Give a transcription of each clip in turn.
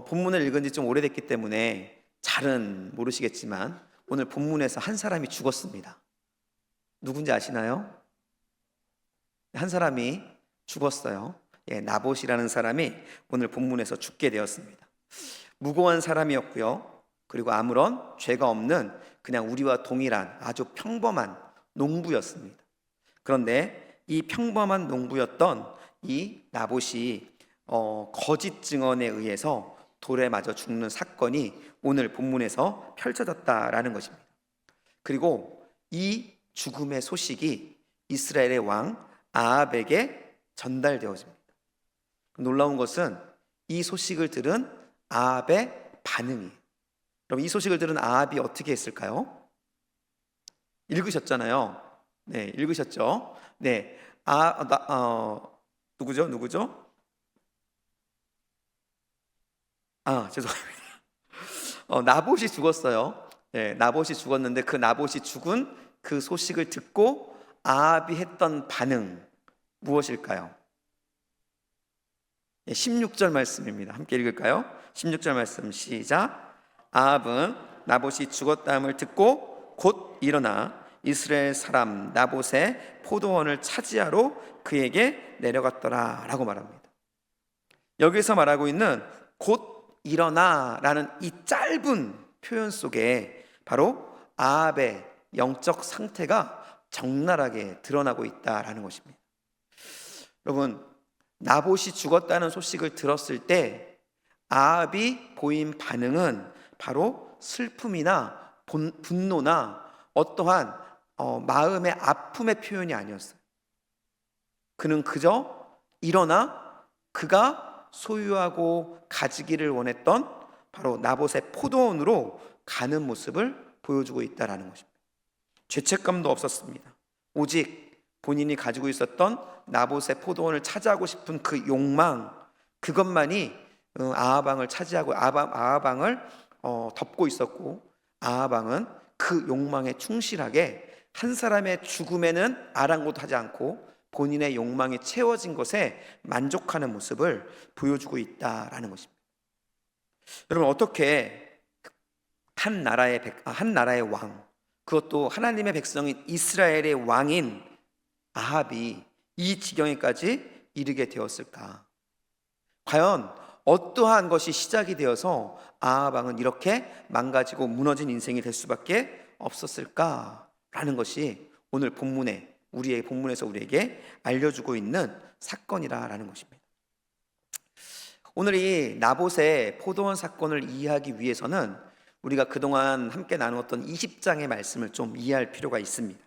본문을 읽은 지 좀 오래됐기 때문에 잘은 모르시겠지만 오늘 본문에서 한 사람이 죽었습니다. 누군지 아시나요? 한 사람이 죽었어요. 나봇이라는 사람이 오늘 본문에서 죽게 되었습니다. 무고한 사람이었고요. 그리고 아무런 죄가 없는 그냥 우리와 동일한 아주 평범한 농부였습니다. 그런데 이 평범한 농부였던 이 나봇이 거짓 증언에 의해서 돌에 맞아 죽는 사건이 오늘 본문에서 펼쳐졌다라는 것입니다. 그리고 이 죽음의 소식이 이스라엘의 왕 아합에게 전달되어집니다. 놀라운 것은 이 소식을 들은 아합의 반응이에요. 그럼 이 소식을 들은 아합이 어떻게 했을까요? 읽으셨잖아요. 네, 읽으셨죠? 네, 누구죠? 죄송합니다. 나봇이 죽었어요. 네, 나봇이 죽었는데 그 나봇이 죽은 그 소식을 듣고 아합이 했던 반응 무엇일까요? 16절 말씀입니다. 함께 읽을까요? 16절 말씀 시작. 아합은 나봇이 죽었다함을 듣고 곧 일어나 이스라엘 사람 나봇의 포도원을 차지하러 그에게 내려갔더라 라고 말합니다. 여기서 말하고 있는 곧 일어나라는 이 짧은 표현 속에 바로 아합의 영적 상태가 적나라하게 드러나고 있다라는 것입니다. 여러분, 나봇이 죽었다는 소식을 들었을 때 아합이 보인 반응은 바로 슬픔이나 분노나 어떠한 마음의 아픔의 표현이 아니었어요. 그는 그저 일어나 그가 소유하고 가지기를 원했던 바로 나봇의 포도원으로 가는 모습을 보여주고 있다는 것입니다. 죄책감도 없었습니다. 오직 본인이 가지고 있었던 나봇의 포도원을 차지하고 싶은 그 욕망, 그것만이 아합 왕을 차지하고 아합 왕을 덮고 있었고, 아합 왕은 그 욕망에 충실하게 한 사람의 죽음에는 아랑곳하지 않고 본인의 욕망이 채워진 것에 만족하는 모습을 보여주고 있다라는 것입니다. 여러분, 어떻게 한 나라의 왕, 그것도 하나님의 백성인 이스라엘의 왕인 아합이 이 지경에까지 이르게 되었을까? 과연 어떠한 것이 시작이 되어서 아합 왕은 이렇게 망가지고 무너진 인생이 될 수밖에 없었을까라는 것이 오늘 우리의 본문에서 우리에게 알려주고 있는 사건이라는 것입니다. 오늘 이 나봇의 포도원 사건을 이해하기 위해서는 우리가 그동안 함께 나누었던 20장의 말씀을 좀 이해할 필요가 있습니다.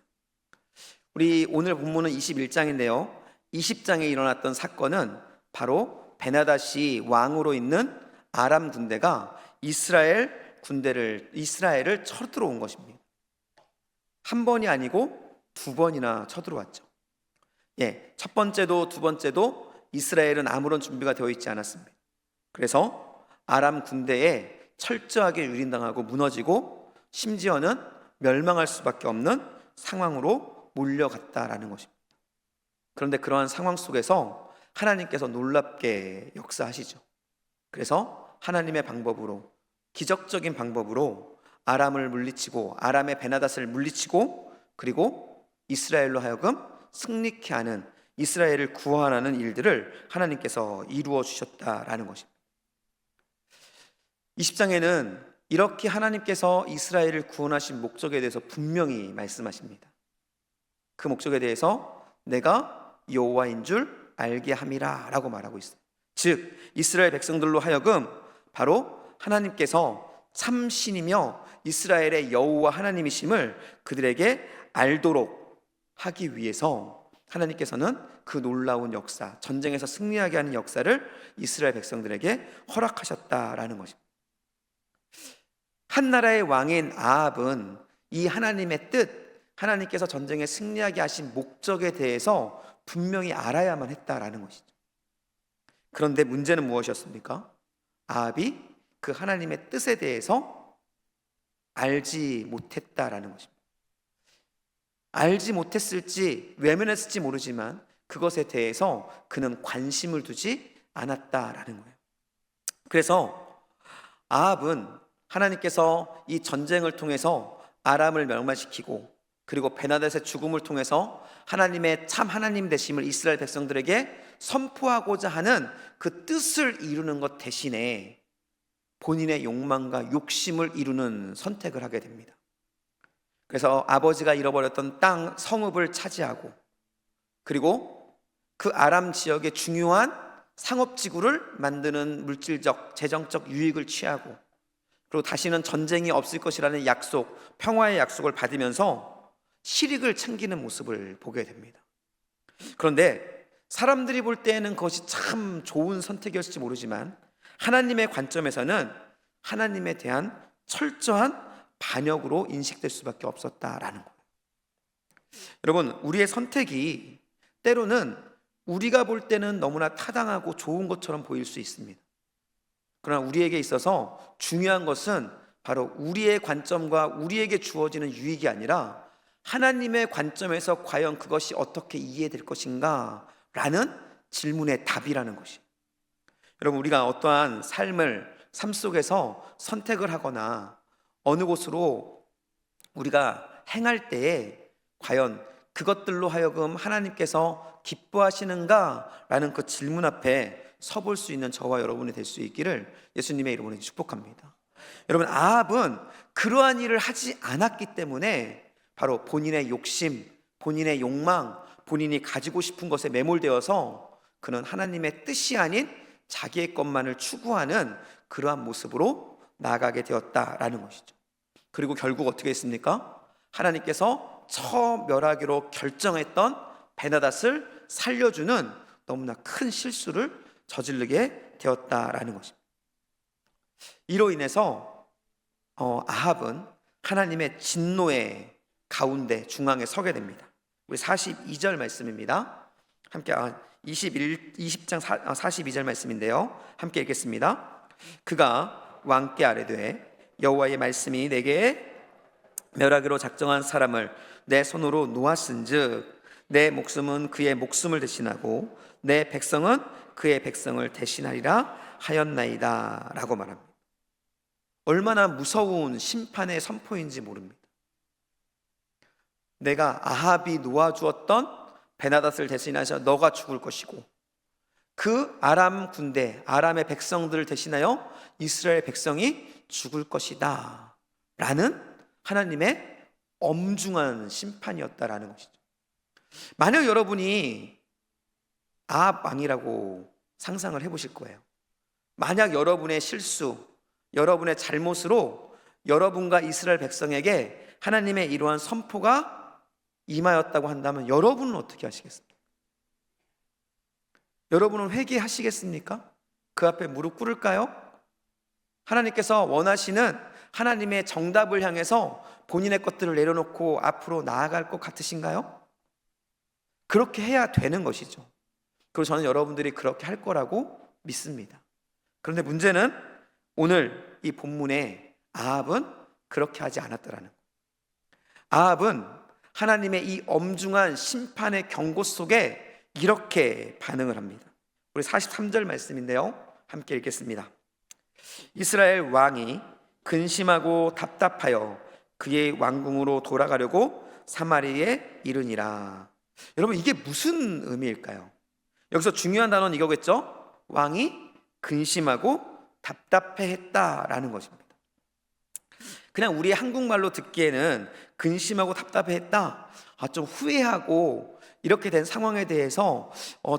우리 오늘 본문은 21장인데요 20장에 일어났던 사건은 바로 베나닷이 왕으로 있는 아람 군대가 이스라엘을 쳐들어온 것입니다. 한 번이 아니고 두 번이나 쳐들어왔죠. 첫 번째도 두 번째도 이스라엘은 아무런 준비가 되어 있지 않았습니다. 그래서 아람 군대에 철저하게 유린당하고 무너지고 심지어는 멸망할 수밖에 없는 상황으로 몰려갔다라는 것입니다. 그런데 그러한 상황 속에서 하나님께서 놀랍게 역사하시죠. 그래서 하나님의 방법으로, 기적적인 방법으로 아람을 물리치고 아람의 베나닷을 물리치고 그리고 이스라엘로 하여금 승리케 하는, 이스라엘을 구원하는 일들을 하나님께서 이루어 주셨다라는 것입니다. 20장에는 이렇게 하나님께서 이스라엘을 구원하신 목적에 대해서 분명히 말씀하십니다. 그 목적에 대해서 내가 여호와인 줄 알게 함이라 라고 말하고 있어요. 즉 이스라엘 백성들로 하여금 바로 하나님께서 참신이며 이스라엘의 여호와 하나님이심을 그들에게 알도록 하기 위해서 하나님께서는 그 놀라운 역사, 전쟁에서 승리하게 하는 역사를 이스라엘 백성들에게 허락하셨다라는 것입니다. 한 나라의 왕인 아합은 이 하나님의 뜻, 하나님께서 전쟁에 승리하게 하신 목적에 대해서 분명히 알아야만 했다라는 것이죠. 그런데 문제는 무엇이었습니까? 아합이 그 하나님의 뜻에 대해서 알지 못했다라는 것입니다. 알지 못했을지 외면했을지 모르지만 그것에 대해서 그는 관심을 두지 않았다라는 거예요. 그래서 아합은 하나님께서 이 전쟁을 통해서 아람을 멸망시키고 그리고 베나닷의 죽음을 통해서 하나님의 참 하나님 되심을 이스라엘 백성들에게 선포하고자 하는 그 뜻을 이루는 것 대신에 본인의 욕망과 욕심을 이루는 선택을 하게 됩니다. 그래서 아버지가 잃어버렸던 땅 성읍을 차지하고 그리고 그 아람 지역의 중요한 상업지구를 만드는 물질적, 재정적 유익을 취하고 그리고 다시는 전쟁이 없을 것이라는 약속, 평화의 약속을 받으면서 실익을 챙기는 모습을 보게 됩니다. 그런데 사람들이 볼 때에는 그것이 참 좋은 선택이었을지 모르지만 하나님의 관점에서는 하나님에 대한 철저한 반역으로 인식될 수밖에 없었다라는 거예요. 여러분, 우리의 선택이 때로는 우리가 볼 때는 너무나 타당하고 좋은 것처럼 보일 수 있습니다. 그러나 우리에게 있어서 중요한 것은 바로 우리의 관점과 우리에게 주어지는 유익이 아니라 하나님의 관점에서 과연 그것이 어떻게 이해될 것인가 라는 질문의 답이라는 것이. 여러분, 우리가 어떠한 삶 속에서 선택을 하거나 어느 곳으로 우리가 행할 때에 과연 그것들로 하여금 하나님께서 기뻐하시는가 라는 그 질문 앞에 서볼 수 있는 저와 여러분이 될 수 있기를 예수님의 이름으로 축복합니다. 여러분, 아합은 그러한 일을 하지 않았기 때문에 바로 본인의 욕심, 본인의 욕망, 본인이 가지고 싶은 것에 매몰되어서 그는 하나님의 뜻이 아닌 자기의 것만을 추구하는 그러한 모습으로 나아가게 되었다라는 것이죠. 그리고 결국 어떻게 했습니까? 하나님께서 처멸하기로 결정했던 베나닷을 살려주는 너무나 큰 실수를 저지르게 되었다라는 것입니다. 이로 인해서 아합은 하나님의 진노의 가운데 중앙에 서게 됩니다. 우리 42절 말씀입니다. 함께 20장 42절 말씀인데요. 함께 읽겠습니다. 그가 왕께 아뢰되 여호와의 말씀이 내게 멸하기로 작정한 사람을 내 손으로 놓았은즉 내 목숨은 그의 목숨을 대신하고 내 백성은 그의 백성을 대신하리라 하였나이다 라고 말합니다. 얼마나 무서운 심판의 선포인지 모릅니다. 내가 아합이 놓아주었던 베나닷을 대신하셔 너가 죽을 것이고 그 아람 군대, 아람의 백성들을 대신하여 이스라엘 백성이 죽을 것이다 라는 하나님의 엄중한 심판이었다라는 것이죠. 만약 여러분이 아합 왕이라고 상상을 해보실 거예요. 만약 여러분의 실수, 여러분의 잘못으로 여러분과 이스라엘 백성에게 하나님의 이러한 선포가 임하였다고 한다면 여러분은 어떻게 하시겠습니까? 여러분은 회개하시겠습니까? 그 앞에 무릎 꿇을까요? 하나님께서 원하시는 하나님의 정답을 향해서 본인의 것들을 내려놓고 앞으로 나아갈 것 같으신가요? 그렇게 해야 되는 것이죠. 그리고 저는 여러분들이 그렇게 할 거라고 믿습니다. 그런데 문제는 오늘 이 본문에 아합은 그렇게 하지 않았더라는 거예요. 아합은 하나님의 이 엄중한 심판의 경고 속에 이렇게 반응을 합니다. 우리 43절 말씀인데요. 함께 읽겠습니다. 이스라엘 왕이 근심하고 답답하여 그의 왕궁으로 돌아가려고 사마리에 이르니라. 여러분, 이게 무슨 의미일까요? 여기서 중요한 단어는 이거겠죠? 왕이 근심하고 답답해했다라는 것입니다. 그냥 우리 한국말로 듣기에는 근심하고 답답해했다, 좀 후회하고 이렇게 된 상황에 대해서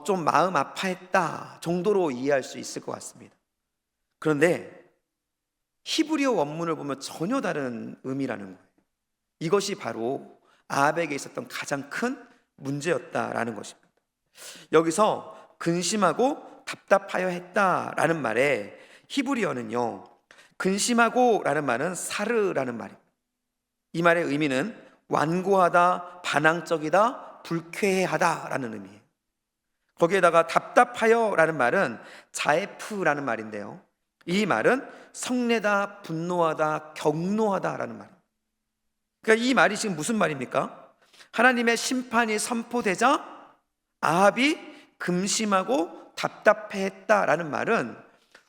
좀 마음 아파했다 정도로 이해할 수 있을 것 같습니다. 그런데 히브리어 원문을 보면 전혀 다른 의미라는 거예요. 이것이 바로 아합에게 있었던 가장 큰 문제였다라는 것입니다. 여기서 근심하고 답답하여 했다라는 말에 히브리어는요, 근심하고 라는 말은 사르라는 말입니다. 이 말의 의미는 완고하다, 반항적이다, 불쾌하다 라는 의미예요. 거기에다가 답답하여 라는 말은 자에프라는 말인데요, 이 말은 성내다, 분노하다, 격노하다 라는 말입니다. 그러니까 이 말이 지금 무슨 말입니까? 하나님의 심판이 선포되자 아합이 근심하고 답답해했다라는 말은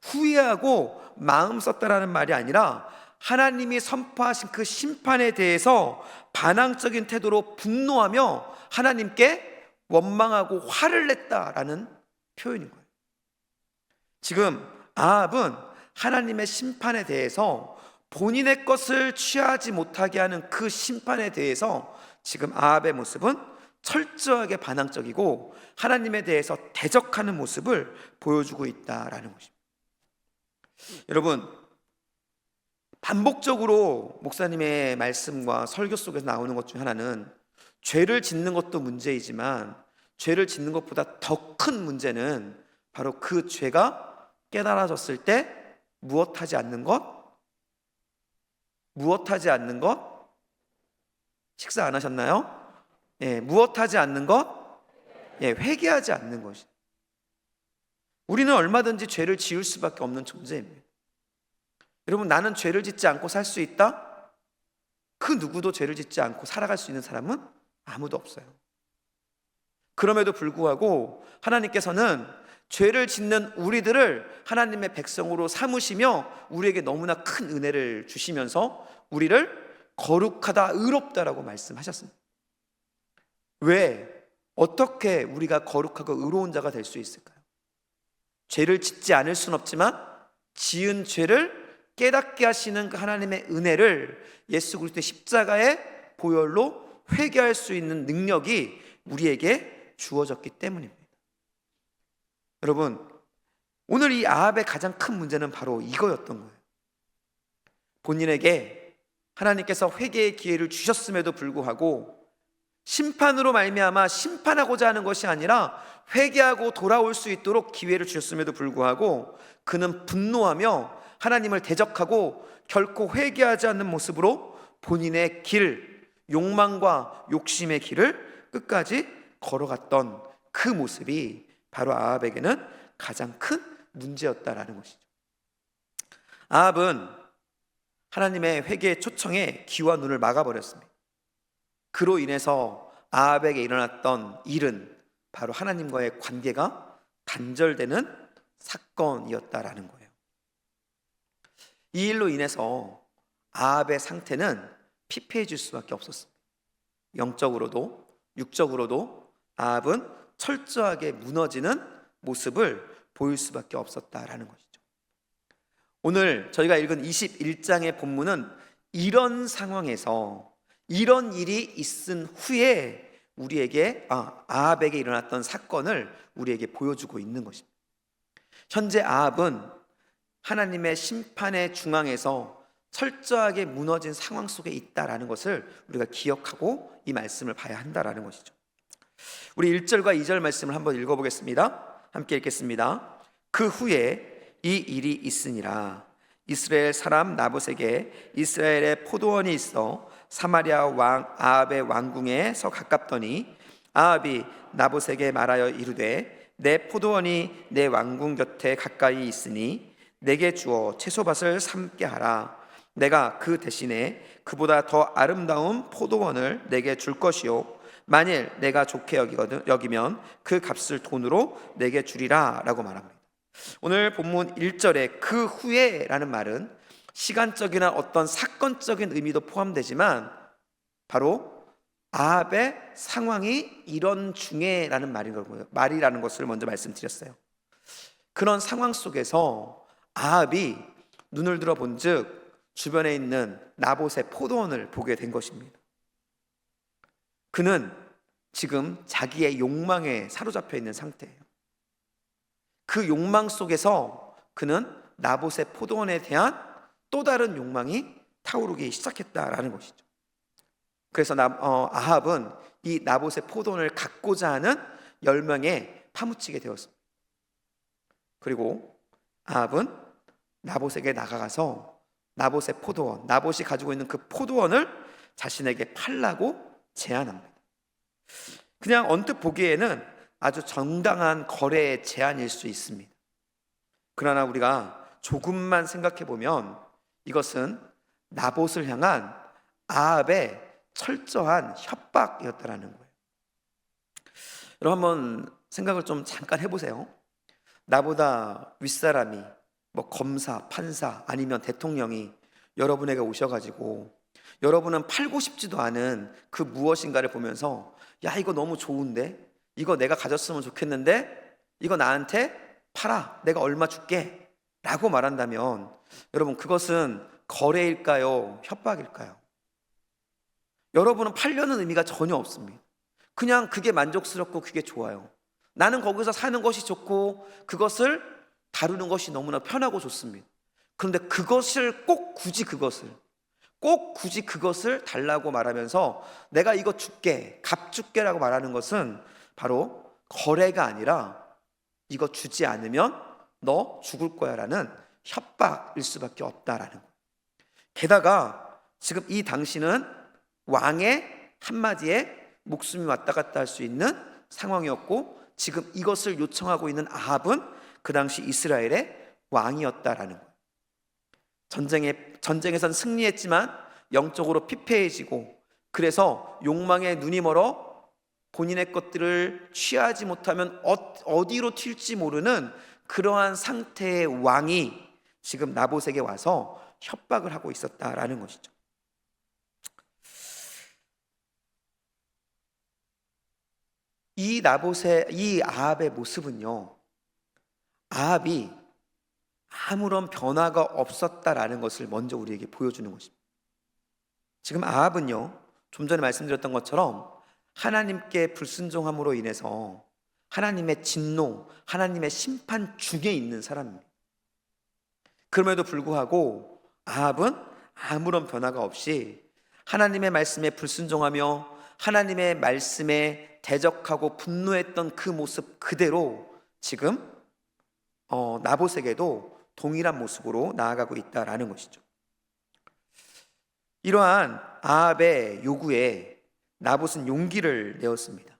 후회하고 마음 썼다라는 말이 아니라 하나님이 선포하신 그 심판에 대해서 반항적인 태도로 분노하며 하나님께 원망하고 화를 냈다라는 표현인 거예요. 지금 아합은 하나님의 심판에 대해서 본인의 것을 취하지 못하게 하는 그 심판에 대해서 지금 아합의 모습은 철저하게 반항적이고 하나님에 대해서 대적하는 모습을 보여주고 있다라는 것입니다. 여러분, 반복적으로 목사님의 말씀과 설교 속에서 나오는 것 중 하나는 죄를 짓는 것도 문제이지만 죄를 짓는 것보다 더 큰 문제는 바로 그 죄가 깨달아졌을 때 무엇하지 않는 것? 무엇하지 않는 것? 식사 안 하셨나요? 예, 무엇하지 않는 것? 예, 회개하지 않는 것이. 우리는 얼마든지 죄를 지을 수밖에 없는 존재입니다. 여러분, 나는 죄를 짓지 않고 살 수 있다? 그 누구도 죄를 짓지 않고 살아갈 수 있는 사람은 아무도 없어요. 그럼에도 불구하고 하나님께서는 죄를 짓는 우리들을 하나님의 백성으로 삼으시며 우리에게 너무나 큰 은혜를 주시면서 우리를 거룩하다, 의롭다라고 말씀하셨습니다. 왜? 어떻게 우리가 거룩하고 의로운 자가 될 수 있을까요? 죄를 짓지 않을 수는 없지만 지은 죄를 깨닫게 하시는 그 하나님의 은혜를 예수 그리스도의 십자가의 보혈로 회개할 수 있는 능력이 우리에게 주어졌기 때문입니다. 여러분, 오늘 이 아합의 가장 큰 문제는 바로 이거였던 거예요. 본인에게 하나님께서 회개의 기회를 주셨음에도 불구하고 심판으로 말미암아 심판하고자 하는 것이 아니라 회개하고 돌아올 수 있도록 기회를 주셨음에도 불구하고 그는 분노하며 하나님을 대적하고 결코 회개하지 않는 모습으로 본인의 길, 욕망과 욕심의 길을 끝까지 걸어갔던 그 모습이 바로 아합에게는 가장 큰 문제였다라는 것이죠. 아합은 하나님의 회개의 초청에 귀와 눈을 막아버렸습니다. 그로 인해서 아합에게 일어났던 일은 바로 하나님과의 관계가 단절되는 사건이었다라는 거예요. 이 일로 인해서 아합의 상태는 피폐해질 수밖에 없었습니다. 영적으로도 육적으로도 아합은 철저하게 무너지는 모습을 보일 수밖에 없었다라는 것이죠. 오늘 저희가 읽은 21장의 본문은 이런 상황에서 이런 일이 있은 후에 우리에게 아합에게 일어났던 사건을 우리에게 보여주고 있는 것입니다. 현재 아합은 하나님의 심판의 중앙에서 철저하게 무너진 상황 속에 있다라는 것을 우리가 기억하고 이 말씀을 봐야 한다라는 것이죠. 우리 1절과 2절 말씀을 한번 읽어보겠습니다. 함께 읽겠습니다. 그 후에 이 일이 있으니라. 이스라엘 사람 나봇에게 이스라엘의 포도원이 있어 사마리아 왕 아합의 왕궁에서 가깝더니 아합이 나봇에게 말하여 이르되 내 포도원이 내 왕궁 곁에 가까이 있으니 내게 주어 채소밭을 삼게 하라. 내가 그 대신에 그보다 더 아름다운 포도원을 내게 줄 것이요 만일 내가 좋게 여기면 그 값을 돈으로 내게 주리라 라고 말합니다. 오늘 본문 1절에 그 후에 라는 말은 시간적이나 어떤 사건적인 의미도 포함되지만 바로 아합의 상황이 이런 중에 라는 말이라는 것을 먼저 말씀드렸어요. 그런 상황 속에서 아합이 눈을 들어 본즉 주변에 있는 나봇의 포도원을 보게 된 것입니다. 그는 지금 자기의 욕망에 사로잡혀 있는 상태예요. 그 욕망 속에서 그는 나봇의 포도원에 대한 또 다른 욕망이 타오르기 시작했다라는 것이죠. 그래서 아합은 이 나봇의 포도원을 갖고자 하는 열망에 파묻히게 되었습니다. 그리고 아합은 나봇에게 나가가서 나봇의 포도원, 나봇이 가지고 있는 그 포도원을 자신에게 팔라고 제안합니다. 그냥 언뜻 보기에는 아주 정당한 거래의 제안일 수 있습니다. 그러나 우리가 조금만 생각해 보면 이것은 나봇을 향한 아합의 철저한 협박이었다라는 거예요. 여러분 한번 생각을 좀 잠깐 해보세요. 나보다 윗사람이 뭐 검사, 판사 아니면 대통령이 여러분에게 오셔가지고 여러분은 팔고 싶지도 않은 그 무엇인가를 보면서 야, 이거 너무 좋은데? 이거 내가 가졌으면 좋겠는데? 이거 나한테 팔아. 내가 얼마 줄게. 라고 말한다면 여러분, 그것은 거래일까요? 협박일까요? 여러분은 팔려는 의미가 전혀 없습니다. 그냥 그게 만족스럽고 그게 좋아요. 나는 거기서 사는 것이 좋고 그것을 다루는 것이 너무나 편하고 좋습니다. 그런데 그것을 꼭 굳이 그것을 달라고 말하면서 내가 이거 줄게, 값 줄게라고 말하는 것은 바로 거래가 아니라 이거 주지 않으면 너 죽을 거야 라는 협박일 수밖에 없다라는 거예요. 게다가 지금 이 당시는 왕의 한마디에 목숨이 왔다 갔다 할 수 있는 상황이었고, 지금 이것을 요청하고 있는 아합은 그 당시 이스라엘의 왕이었다라는 거예요. 전쟁에선 승리했지만 영적으로 피폐해지고, 그래서 욕망에 눈이 멀어 본인의 것들을 취하지 못하면 어디로 튈지 모르는 그러한 상태의 왕이 지금 나봇에게 와서 협박을 하고 있었다라는 것이죠. 이 아합의 모습은요, 아합이 아무런 변화가 없었다라는 것을 먼저 우리에게 보여주는 것입니다. 지금 아합은요, 좀 전에 말씀드렸던 것처럼 하나님께 불순종함으로 인해서 하나님의 진노, 하나님의 심판 중에 있는 사람입니다. 그럼에도 불구하고 아합은 아무런 변화가 없이 하나님의 말씀에 불순종하며 하나님의 말씀에 대적하고 분노했던 그 모습 그대로 지금 나봇에게도 동일한 모습으로 나아가고 있다라는 것이죠. 이러한 아합의 요구에 나봇은 용기를 내었습니다.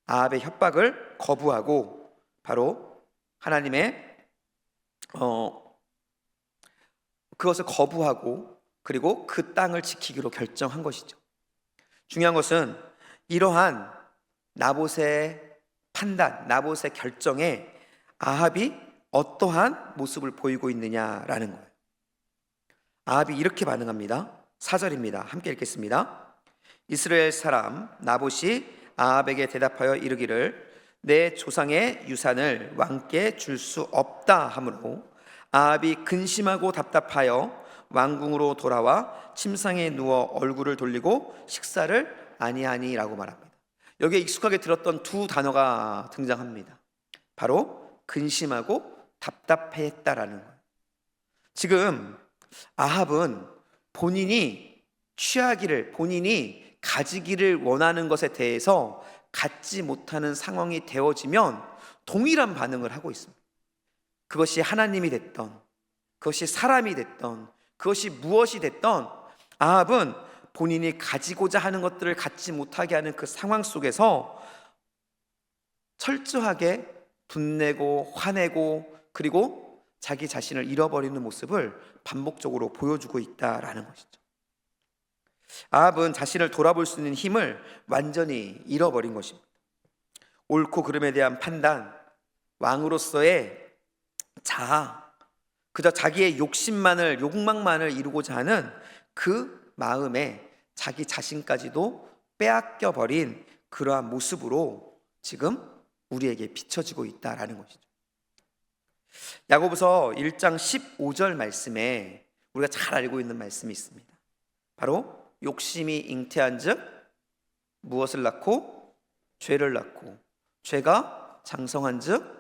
아합의 협박을 거부하고 바로 하나님의 그것을 거부하고 그리고 그 땅을 지키기로 결정한 것이죠. 중요한 것은 이러한 나봇의 판단, 나봇의 결정에 아합이 어떠한 모습을 보이고 있느냐라는 거예요. 아합이 이렇게 반응합니다. 4절입니다. 함께 읽겠습니다. 이스라엘 사람 나봇이 아합에게 대답하여 이르기를 내 조상의 유산을 왕께 줄 수 없다 하므로 아합이 근심하고 답답하여 왕궁으로 돌아와 침상에 누워 얼굴을 돌리고 식사를 아니하니라고 말합니다. 여기에 익숙하게 들었던 두 단어가 등장합니다. 바로 근심하고 답답했다라는 거예요. 지금 아합은 본인이 취하기를, 본인이 가지기를 원하는 것에 대해서 갖지 못하는 상황이 되어지면 동일한 반응을 하고 있습니다. 그것이 하나님이 됐던, 그것이 사람이 됐던, 그것이 무엇이 됐던 아합은 본인이 가지고자 하는 것들을 갖지 못하게 하는 그 상황 속에서 철저하게 분내고 화내고 그리고 자기 자신을 잃어버리는 모습을 반복적으로 보여주고 있다라는 것이죠. 아합은 자신을 돌아볼 수 있는 힘을 완전히 잃어버린 것입니다. 옳고 그름에 대한 판단, 왕으로서의 자아, 그저 자기의 욕망만을 이루고자 하는 그 마음에 자기 자신까지도 빼앗겨 버린 그러한 모습으로 지금 우리에게 비춰지고 있다라는 것이죠. 야고보서 1장 15절 말씀에 우리가 잘 알고 있는 말씀이 있습니다. 바로 욕심이 잉태한즉 무엇을 낳고 죄를 낳고 죄가 장성한즉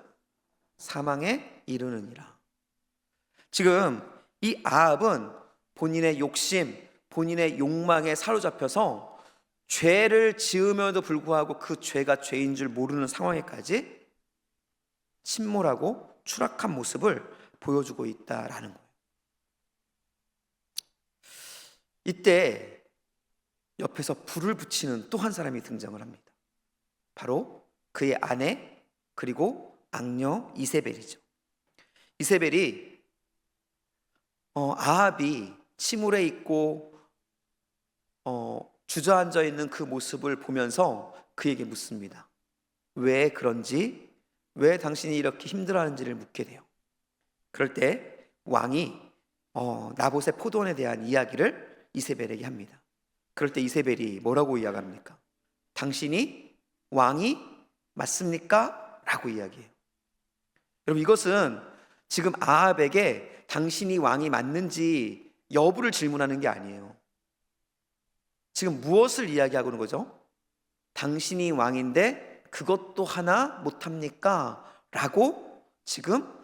사망에 이르느니라. 지금 이 아합은 본인의 욕심, 본인의 욕망에 사로잡혀서 죄를 지으면도 불구하고 그 죄가 죄인 줄 모르는 상황에까지 침몰하고 추락한 모습을 보여주고 있다라는 거예요. 이때 옆에서 불을 붙이는 또 한 사람이 등장을 합니다. 바로 그의 아내 그리고 악녀 이세벨이죠. 이세벨이 아합이 침울해 있고 주저앉아 있는 그 모습을 보면서 그에게 묻습니다. 왜 그런지, 왜 당신이 이렇게 힘들어하는지를 묻게 돼요. 그럴 때 왕이 나봇의 포도원에 대한 이야기를 이세벨에게 합니다. 그럴 때 이세벨이 뭐라고 이야기합니까? 당신이 왕이 맞습니까? 라고 이야기해요. 여러분, 이것은 지금 아합에게 당신이 왕이 맞는지 여부를 질문하는 게 아니에요. 지금 무엇을 이야기하고 있는 거죠? 당신이 왕인데 그것도 하나 못합니까? 라고 지금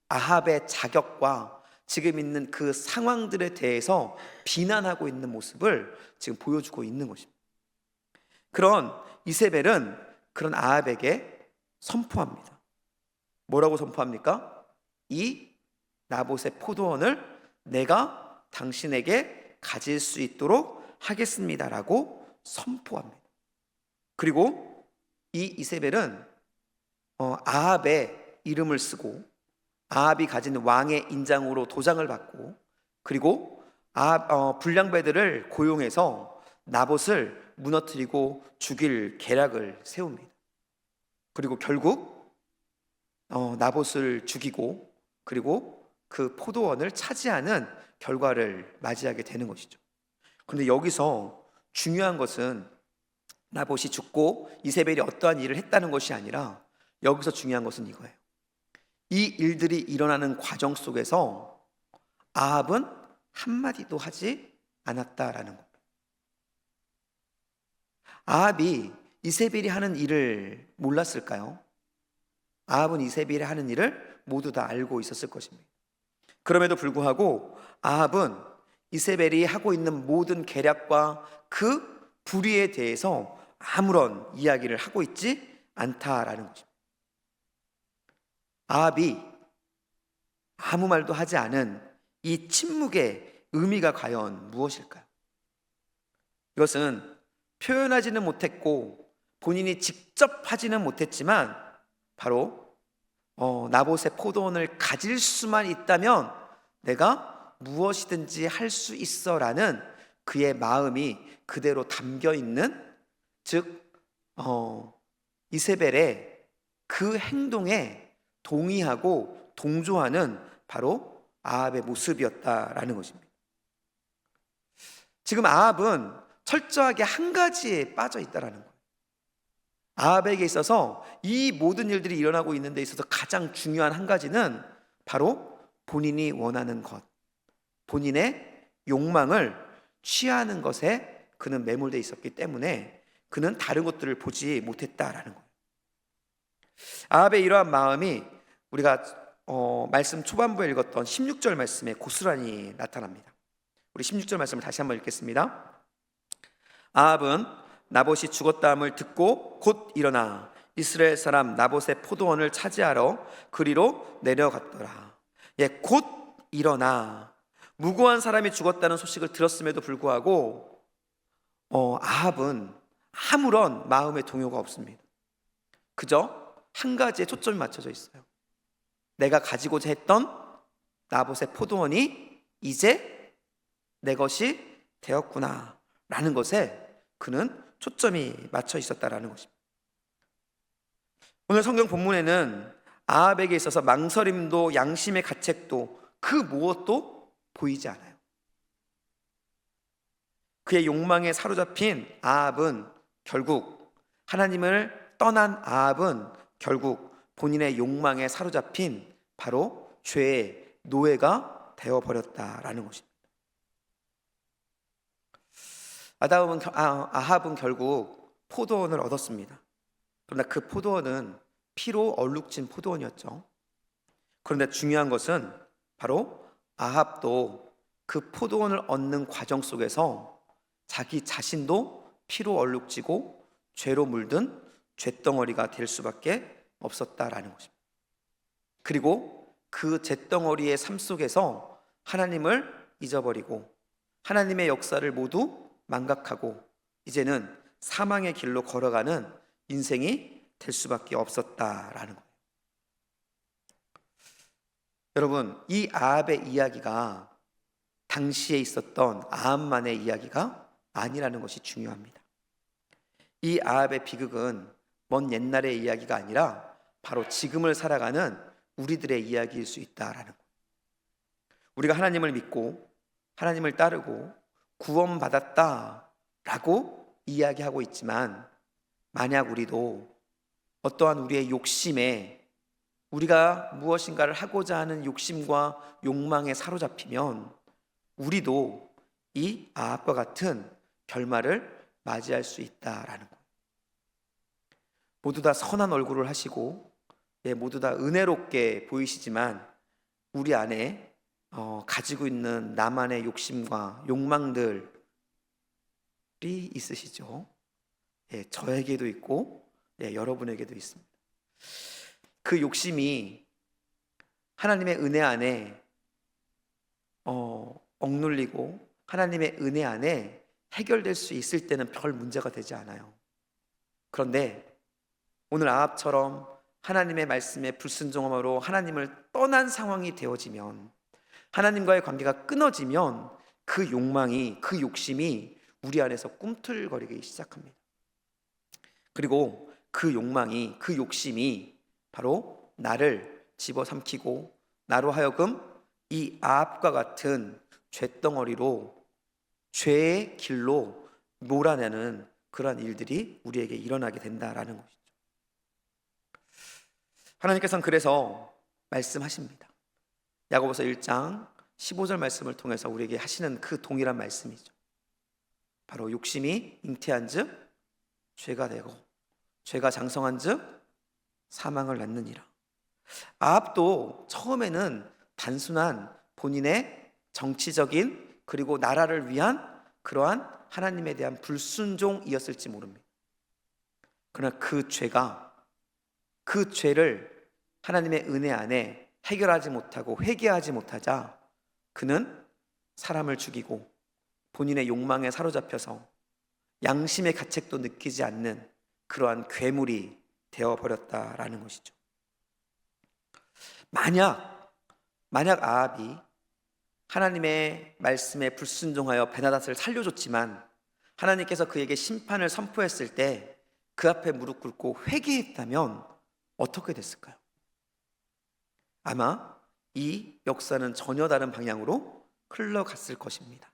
아합의 자격과 지금 있는 그 상황들에 대해서 비난하고 있는 모습을 지금 보여주고 있는 것입니다. 그런 이세벨은 그런 아합에게 선포합니다. 뭐라고 선포합니까? 이 나봇의 포도원을 내가 당신에게 가질 수 있도록 하겠습니다라고 선포합니다. 그리고 이 이세벨은 아합의 이름을 쓰고 아합이 가진 왕의 인장으로 도장을 받고, 그리고 불량배들을 고용해서 나봇을 무너뜨리고 죽일 계략을 세웁니다. 그리고 결국 나봇을 죽이고 그리고 그 포도원을 차지하는 결과를 맞이하게 되는 것이죠. 그런데 여기서 중요한 것은 나봇이 죽고 이세벨이 어떠한 일을 했다는 것이 아니라, 여기서 중요한 것은 이거예요. 이 일들이 일어나는 과정 속에서 아합은 한마디도 하지 않았다라는 겁니다. 아합이 이세벨이 하는 일을 몰랐을까요? 아합은 이세벨이 하는 일을 모두 다 알고 있었을 것입니다. 그럼에도 불구하고 아합은 이세벨이 하고 있는 모든 계략과 그 불의에 대해서 아무런 이야기를 하고 있지 않다라는 것입니다. 아합이 아무 말도 하지 않은 이 침묵의 의미가 과연 무엇일까요? 이것은 표현하지는 못했고 본인이 직접 하지는 못했지만 바로 나봇의 포도원을 가질 수만 있다면 내가 무엇이든지 할 수 있어라는 그의 마음이 그대로 담겨 있는, 즉 이세벨의 그 행동에 동의하고 동조하는 바로 아합의 모습이었다라는 것입니다. 지금 아합은 철저하게 한 가지에 빠져 있다라는 거예요. 아합에게 있어서 이 모든 일들이 일어나고 있는 데 있어서 가장 중요한 한 가지는 바로 본인이 원하는 것, 본인의 욕망을 취하는 것에 그는 매몰되어 있었기 때문에 그는 다른 것들을 보지 못했다라는 거예요. 아합의 이러한 마음이 우리가 말씀 초반부에 읽었던 16절 말씀에 고스란히 나타납니다. 우리 16절 말씀을 다시 한번 읽겠습니다. 아합은 나봇이 죽었다함을 듣고 곧 일어나 이스라엘 사람 나봇의 포도원을 차지하러 그리로 내려갔더라. 곧 일어나. 무고한 사람이 죽었다는 소식을 들었음에도 불구하고 아합은 아무런 마음의 동요가 없습니다. 그저 한 가지에 초점이 맞춰져 있어요. 내가 가지고자 했던 나봇의 포도원이 이제 내 것이 되었구나 라는 것에 그는 초점이 맞춰 있었다라는 것입니다. 오늘 성경 본문에는 아합에게 있어서 망설임도 양심의 가책도 그 무엇도 보이지 않아요. 그의 욕망에 사로잡힌 아합은 결국, 하나님을 떠난 아합은 결국 본인의 욕망에 사로잡힌 바로 죄의 노예가 되어버렸다라는 것입니다. 아합은 결국 포도원을 얻었습니다. 그러나 그 포도원은 피로 얼룩진 포도원이었죠. 그런데 중요한 것은 바로 아합도 그 포도원을 얻는 과정 속에서 자기 자신도 피로 얼룩지고 죄로 물든 잿덩어리가 될 수밖에 없었다라는 것입니다. 그리고 그 잿덩어리의 삶 속에서 하나님을 잊어버리고 하나님의 역사를 모두 망각하고 이제는 사망의 길로 걸어가는 인생이 될 수밖에 없었다라는 거예요. 여러분, 이 아합의 이야기가 당시에 있었던 아합만의 이야기가 아니라는 것이 중요합니다. 이 아합의 비극은 먼 옛날의 이야기가 아니라 바로 지금을 살아가는 우리들의 이야기일 수 있다라는 것. 우리가 하나님을 믿고 하나님을 따르고 구원받았다라고 이야기하고 있지만, 만약 우리도 어떠한 우리의 욕심에, 우리가 무엇인가를 하고자 하는 욕심과 욕망에 사로잡히면 우리도 이 아합과 같은 결말을 맞이할 수 있다라는 것. 모두 다 선한 얼굴을 하시고 모두 다 은혜롭게 보이시지만 우리 안에 가지고 있는 나만의 욕심과 욕망들이 있으시죠. 저에게도 있고 여러분에게도 있습니다. 그 욕심이 하나님의 은혜 안에 억눌리고 하나님의 은혜 안에 해결될 수 있을 때는 별 문제가 되지 않아요. 그런데 오늘 아합처럼 하나님의 말씀에 불순종함으로 하나님을 떠난 상황이 되어지면, 하나님과의 관계가 끊어지면 그 욕망이, 그 욕심이 우리 안에서 꿈틀거리기 시작합니다. 그리고 그 욕망이, 그 욕심이 바로 나를 집어삼키고 나로 하여금 이 아합과 같은 쇳덩어리로, 죄의 길로 몰아내는 그러한 일들이 우리에게 일어나게 된다라는 것이죠. 하나님께서는 그래서 말씀하십니다. 야고보서 1장 15절 말씀을 통해서 우리에게 하시는 그 동일한 말씀이죠. 바로 욕심이 잉태한즉 죄가 되고 죄가 장성한즉 사망을 낳느니라. 아합도 처음에는 단순한 본인의 정치적인 그리고 나라를 위한 그러한 하나님에 대한 불순종이었을지 모릅니다. 그러나 그 죄를 하나님의 은혜 안에 해결하지 못하고 회개하지 못하자 그는 사람을 죽이고 본인의 욕망에 사로잡혀서 양심의 가책도 느끼지 않는 그러한 괴물이 되어버렸다라는 것이죠. 만약 아합이 하나님의 말씀에 불순종하여 베나닷을 살려줬지만 하나님께서 그에게 심판을 선포했을 때 그 앞에 무릎 꿇고 회개했다면 어떻게 됐을까요? 아마 이 역사는 전혀 다른 방향으로 흘러갔을 것입니다.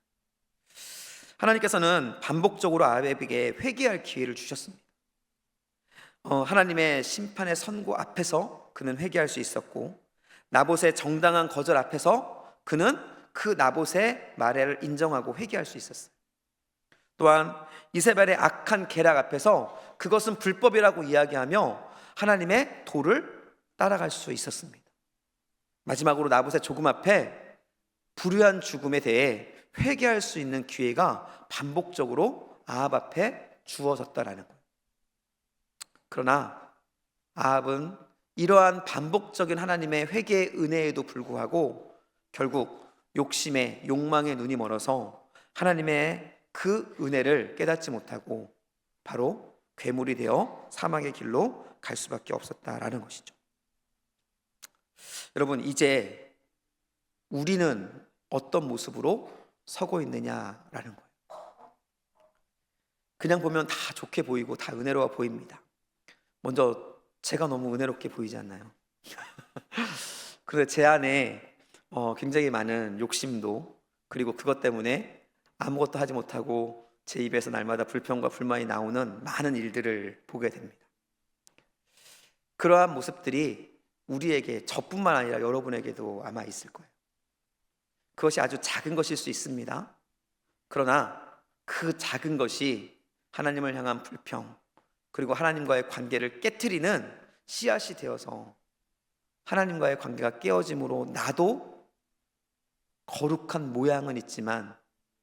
하나님께서는 반복적으로 아합에게 회개할 기회를 주셨습니다. 하나님의 심판의 선고 앞에서 그는 회개할 수 있었고, 나봇의 정당한 거절 앞에서 그는 그 나봇의 말을 인정하고 회개할 수 있었어요. 또한 이세벨의 악한 계략 앞에서 그것은 불법이라고 이야기하며 하나님의 도를 따라갈 수 있었습니다. 마지막으로 나봇의 조금 앞에 불의한 죽음에 대해 회개할 수 있는 기회가 반복적으로 아합 앞에 주어졌다라는 거예요. 그러나 아합은 이러한 반복적인 하나님의 회개의 은혜에도 불구하고 결국 욕심에, 욕망의 눈이 멀어서 하나님의 그 은혜를 깨닫지 못하고 바로 괴물이 되어 사망의 길로 갈 수밖에 없었다라는 것이죠. 여러분, 이제 우리는 어떤 모습으로 서고 있느냐라는 거예요. 그냥 보면 다 좋게 보이고 다 은혜로워 보입니다. 먼저 제가 너무 은혜롭게 보이지 않나요? 그래서 제 안에 굉장히 많은 욕심도, 그리고 그것 때문에 아무것도 하지 못하고 제 입에서 날마다 불평과 불만이 나오는 많은 일들을 보게 됩니다. 그러한 모습들이 우리에게, 저뿐만 아니라 여러분에게도 아마 있을 거예요. 그것이 아주 작은 것일 수 있습니다. 그러나 그 작은 것이 하나님을 향한 불평, 그리고 하나님과의 관계를 깨트리는 씨앗이 되어서 하나님과의 관계가 깨어짐으로 나도 거룩한 모양은 있지만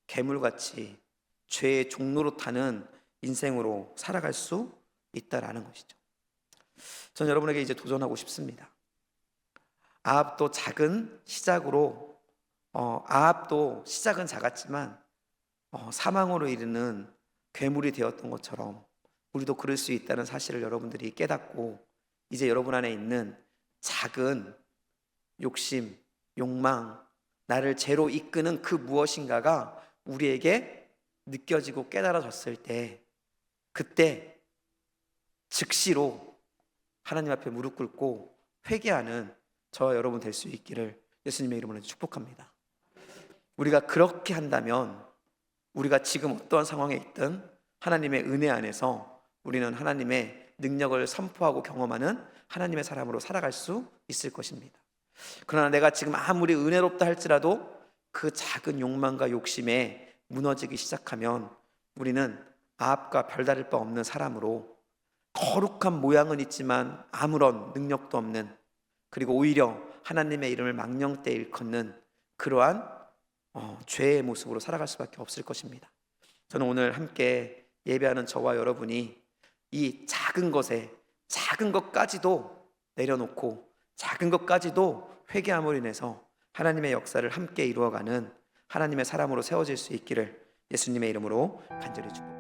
괴물같이 죄의 종로로 타는 인생으로 살아갈 수 있다라는 것이죠. 저는 여러분에게 이제 도전하고 싶습니다. 아합도 작은 시작으로 아합도 시작은 작았지만 사망으로 이르는 괴물이 되었던 것처럼 우리도 그럴 수 있다는 사실을 여러분들이 깨닫고 이제 여러분 안에 있는 작은 욕심, 욕망, 나를 죄로 이끄는 그 무엇인가가 우리에게 느껴지고 깨달아졌을 때, 그때 즉시로 하나님 앞에 무릎 꿇고 회개하는 저와 여러분 될 수 있기를 예수님의 이름으로 축복합니다. 우리가 그렇게 한다면 우리가 지금 어떠한 상황에 있든 하나님의 은혜 안에서 우리는 하나님의 능력을 선포하고 경험하는 하나님의 사람으로 살아갈 수 있을 것입니다. 그러나 내가 지금 아무리 은혜롭다 할지라도 그 작은 욕망과 욕심에 무너지기 시작하면 우리는 아합과 별다를 바 없는 사람으로 거룩한 모양은 있지만 아무런 능력도 없는, 그리고 오히려 하나님의 이름을 망령되이 일컫는 그러한 죄의 모습으로 살아갈 수밖에 없을 것입니다. 저는 오늘 함께 예배하는 저와 여러분이 이 작은 것에 작은 것까지도 내려놓고 작은 것까지도 회개함으로 인해서 하나님의 역사를 함께 이루어가는 하나님의 사람으로 세워질 수 있기를 예수님의 이름으로 간절히 축복합니다.